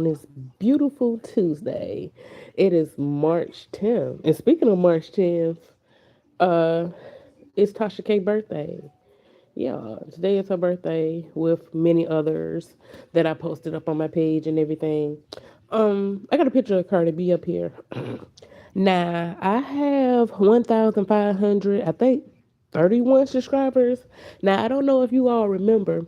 on this beautiful Tuesday. It is March 10th. And speaking of March 10th, uh, it's Tasha K's birthday. Yeah, today is her birthday with many others that I posted up on my page and everything. I got a picture of Cardi B up here. Now, I have 1,500, I think, 31 subscribers. Now, I don't know if you all remember,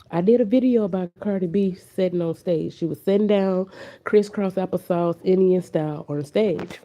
I did a video about Cardi B sitting on stage. She was sitting down, crisscross applesauce, Indian style, on stage.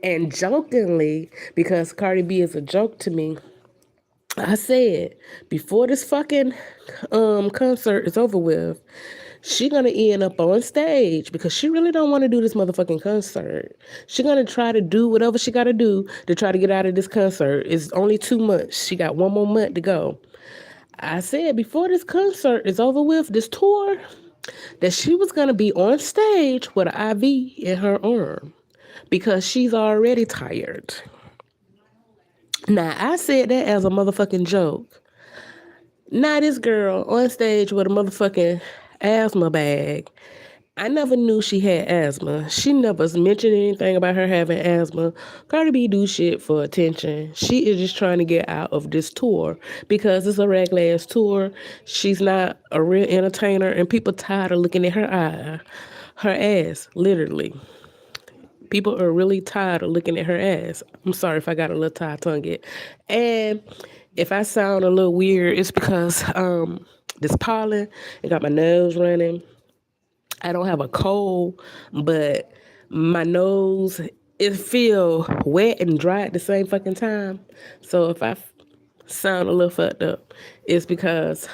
And jokingly, because Cardi B is a joke to me, I said before this fucking concert is over with, she gonna end up on stage because she really don't want to do this motherfucking concert. She gonna try to do whatever she gotta do to try to get out of this concert. It's only 2 months. She got 1 more month to go. I said before this concert is over with, this tour, that she was gonna be on stage with an IV in her arm because she's already tired. Now I said that as a motherfucking joke. Now this girl on stage with a motherfucking asthma bag. I never knew she had asthma. She never mentioned anything about her having asthma. Cardi B do shit for attention. She is just trying to get out of this tour because it's a regular ass tour. She's not a real entertainer, and people tired of looking at her ass, literally. People are really tired of looking at her ass. I'm sorry if I got a little tired tongue. And if I sound a little weird, it's because this pollen, it got my nose running. I don't have a cold, but my nose, it feel wet and dry at the same fucking time. So if I sound a little fucked up, it's because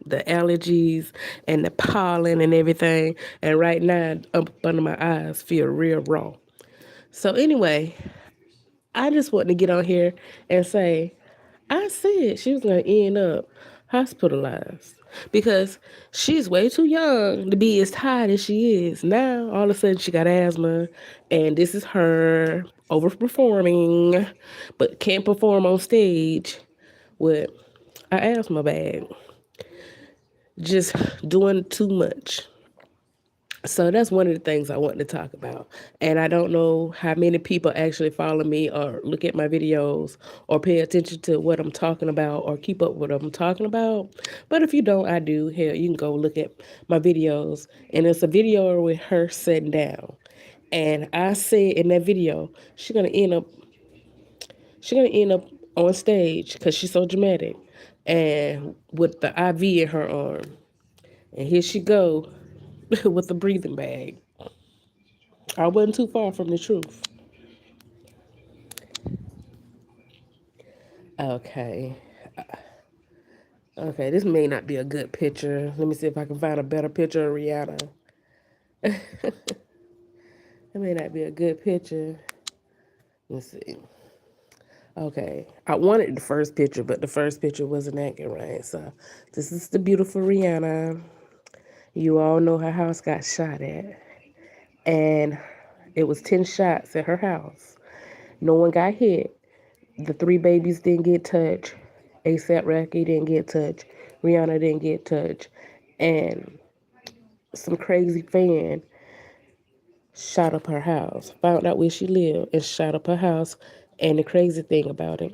the allergies and the pollen and everything. And right now, up under my eyes feel real raw. So anyway, I just want to get on here and say, I said she was going to end up hospitalized because she's way too young to be as tired as she is. Now, all of a sudden, she got asthma, and this is her overperforming, but can't perform on stage with an asthma bag. Just doing too much. So that's one of the things I wanted to talk about. And I don't know how many people actually follow me or look at my videos or pay attention to what I'm talking about or keep up with what I'm talking about. But if you don't, I do. Hell, you can go look at my videos. And it's a video with her sitting down. And I said in that video, she's gonna end up on stage because she's so dramatic and with the IV in her arm. And here she go with the breathing bag. I wasn't too far from the truth. Okay. Okay, this may not be a good picture. Let me see if I can find a better picture of Rihanna. It may not be a good picture. Let's see. Okay. I wanted the first picture, but the first picture wasn't acting right. So this is the beautiful Rihanna. You all know her house got shot at. And it was 10 shots at her house. No one got hit. The three babies didn't get touched. ASAP Rocky didn't get touched. Rihanna didn't get touched. And some crazy fan shot up her house, found out where she lived, and shot up her house. And the crazy thing about it,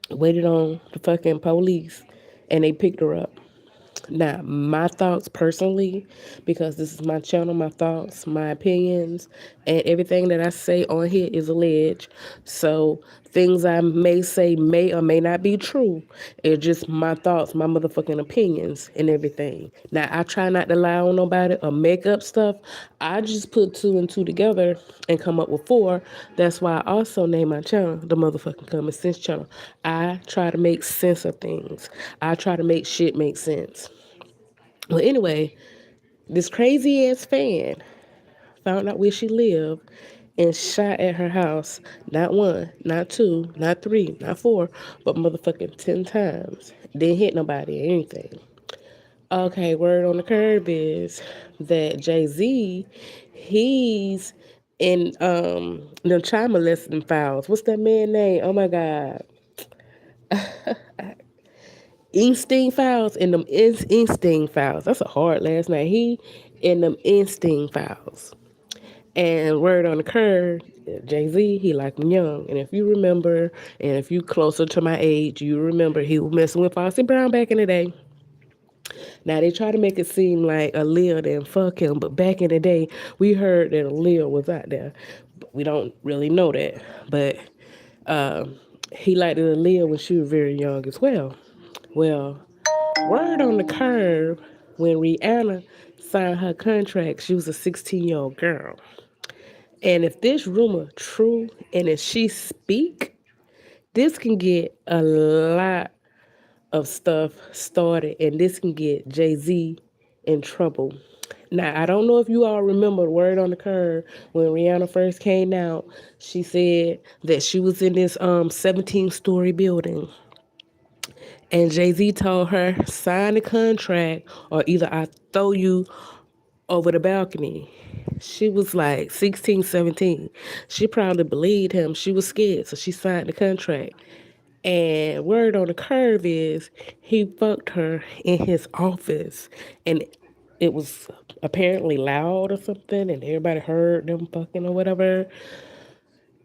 waited on the fucking police, and they picked her up. Now, my thoughts personally, because this is my channel, my thoughts, my opinions, and everything that I say on here is alleged. So, things I may say may or may not be true. It's just my thoughts, my motherfucking opinions, and everything. Now, I try not to lie on nobody or make up stuff. I just put two and two together and come up with four. That's why I also name my channel the motherfucking Common Sense Channel. I try to make sense of things. I try to make shit make sense. Well, anyway, this crazy ass fan found out where she lived and shot at her house not one, not two, not three, not four, but motherfucking 10 times. Didn't hit nobody or anything. Okay, word on the curb is that Jay-Z, he's in them child molesting files. What's that man name? Oh my God. Instinct files and them instinct files. That's a hard last name. He in them instinct files. And word on the curve, Jay Z, he like me young. And if you remember, and if you closer to my age, you remember he was messing with Foxy Brown back in the day. Now they try to make it seem like Aaliyah didn't fuck him, but back in the day, we heard that Aaliyah was out there. But we don't really know that. But um, he liked Aaliyah when she was very young as well. Well, word on the curve, when Rihanna signed her contract, she was a 16-year-old girl. And if this rumor true, and if she speak, this can get a lot of stuff started, and this can get Jay-Z in trouble. Now, I don't know if you all remember the word on the curve when Rihanna first came out. She said that she was in this 17-story building, and Jay-Z told her, sign the contract or either I throw you over the balcony. She was like 16, 17. She probably believed him. She was scared, so she signed the contract. And word on the curve is he fucked her in his office. And it was apparently loud or something, and everybody heard them fucking or whatever.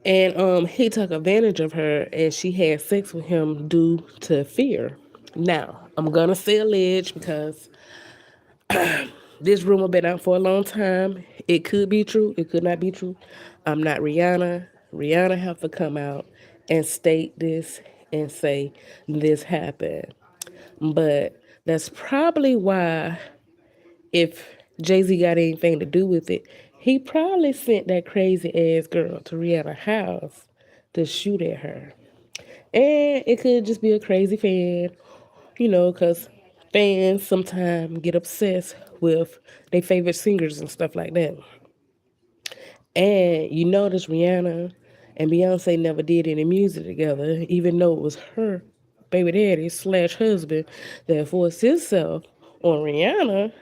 And he took advantage of her, and she had sex with him due to fear. Now, I'm gonna say alleged because this rumor been out for a long time. It could be true. It could not be true. I'm not Rihanna. Rihanna have to come out and state this and say this happened. But that's probably why, if Jay Z got anything to do with it, he probably sent that crazy ass girl to Rihanna's house to shoot at her. And it could just be a crazy fan, because fans sometimes get obsessed with their favorite singers and stuff like that. And you notice Rihanna and Beyonce never did any music together, even though it was her baby daddy slash husband that forced himself on Rihanna.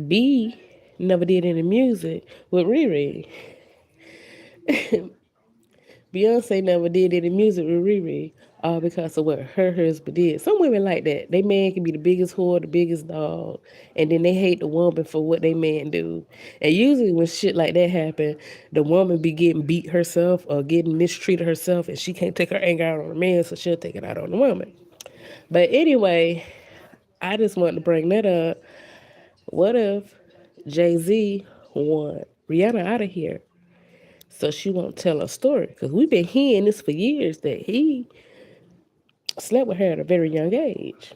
B never did any music with Riri. Beyonce never did any music with Riri, all because of what her husband did. Some women like that. They man can be the biggest whore, the biggest dog, and then they hate the woman for what they man do. And usually when shit like that happen, the woman be getting beat herself or getting mistreated herself, and she can't take her anger out on the man, so she'll take it out on the woman. But anyway, I just wanted to bring that up. What if Jay Z want Rihanna out of here so she won't tell her story? Because we've been hearing this for years that he slept with her at a very young age.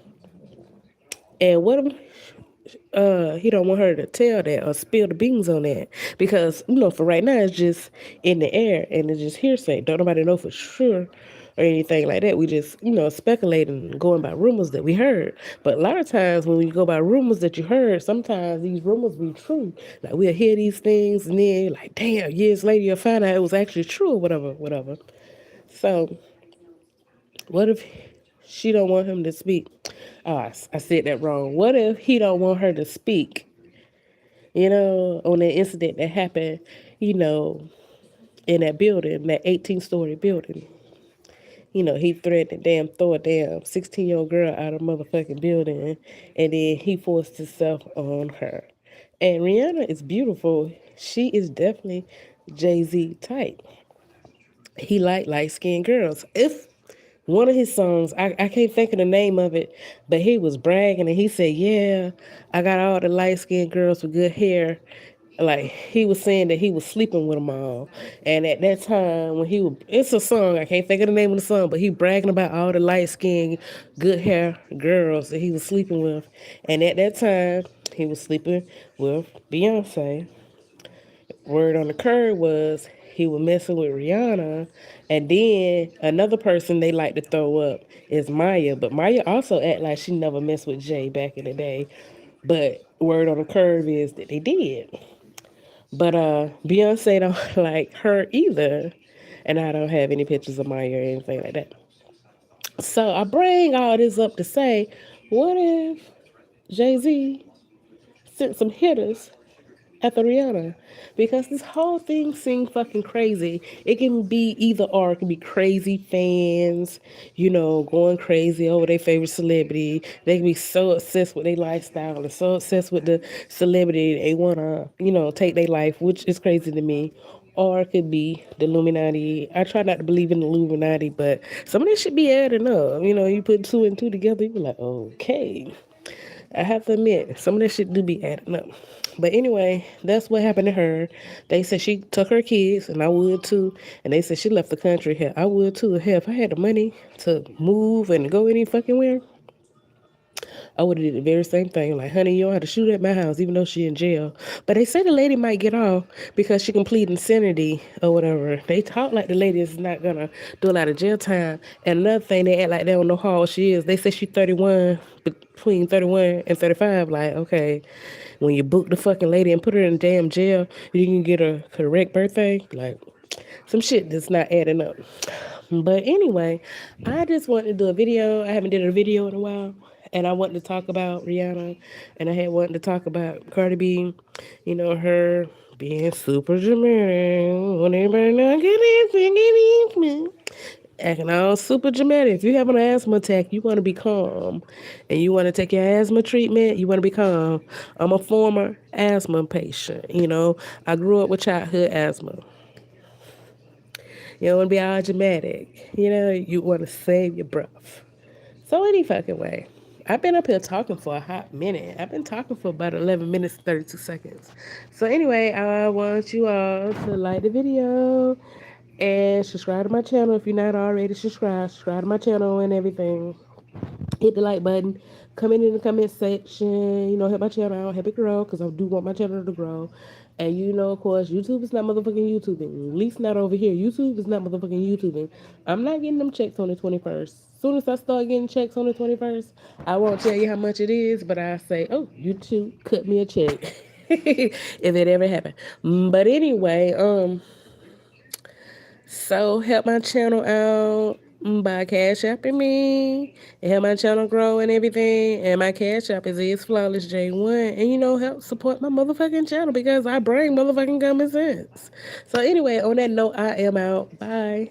And what if he don't want her to tell that or spill the beans on that? Because, for right now it's just in the air and it's just hearsay. Don't nobody know for sure or anything like that. We just, speculating and going by rumors that we heard. But a lot of times when we go by rumors that you heard, sometimes these rumors be true. Like we'll hear these things and then like, damn, years later you'll find out it was actually true or whatever, whatever. So what if she don't want him to speak? Oh, I said that wrong. What if he don't want her to speak? On that incident that happened, you know, in that building, that 18-story building. He threatened to damn throw a damn 16-year-old girl out of motherfucking building, and then he forced himself on her. And Rihanna is beautiful. She is definitely Jay-Z type. He like light-skinned girls. If one of his songs, I can't think of the name of it, but he was bragging and he said, yeah, I got all the light-skinned girls with good hair. Like he was saying that he was sleeping with them all. And at that time when it's a song, I can't think of the name of the song, but he bragging about all the light-skinned, good hair girls that he was sleeping with. And at that time, he was sleeping with Beyonce. Word on the curve was he was messing with Rihanna, and then another person they like to throw up is Maya. But Maya also act like she never messed with Jay back in the day. But word on the curve is that they did. But Beyonce don't like her either, and I don't have any pictures of Maya or anything like that. So I bring all this up to say, what if Jay Z sent some hitters after Rihanna, because this whole thing seemed fucking crazy. It can be either or. It can be crazy fans, going crazy over their favorite celebrity. They can be so obsessed with their lifestyle and so obsessed with the celebrity they wanna, take their life, which is crazy to me. Or it could be the Illuminati. I try not to believe in the Illuminati, but some of this should be adding up. You put two and two together, you be like, okay. I have to admit, some of that shit do be adding up. But anyway, that's what happened to her. They said she took her kids, and I would too. And they said she left the country. Hell, I would too. Hell, if I had the money to move and go any fucking where, I would have did the very same thing. Like, honey, you don't have to shoot at my house, even though she in jail. But they say the lady might get off because she completed insanity or whatever. They talk like the lady is not gonna do a lot of jail time. And another thing, they act like they don't know how old she is. They say she's 31, between 31 and 35. Like, okay, when you book the fucking lady and put her in damn jail, you can get a correct birthday. Like, some shit that's not adding up. But anyway, I just wanted to do a video. I haven't did a video in a while. And I wanted to talk about Rihanna. And I had wanted to talk about Cardi B. Her being super dramatic. When everybody not getting acting all super dramatic. If you have an asthma attack, you want to be calm. And you want to take your asthma treatment, you want to be calm. I'm a former asthma patient. I grew up with childhood asthma. You don't want to be all dramatic. You want to save your breath. So any fucking way. I've been up here talking for a hot minute. I've been talking for about 11 minutes, 32 seconds. So anyway, I want you all to like the video and subscribe to my channel if you're not already subscribed. Subscribe to my channel and everything. Hit the like button, comment in the comment section, help my channel out, help it grow, because I do want my channel to grow. And of course, YouTube is not motherfucking YouTubing. At least not over here. YouTube is not motherfucking YouTubing. I'm not getting them checks on the 21st. As soon as I start getting checks on the 21st, I won't tell you how much it is, but I say, oh, YouTube cut me a check. If it ever happened. But anyway, so help my channel out by cash apping me and help my channel grow and everything. And my cash app is flawless J1. And help support my motherfucking channel because I bring motherfucking common sense. So anyway, on that note, I am out. Bye.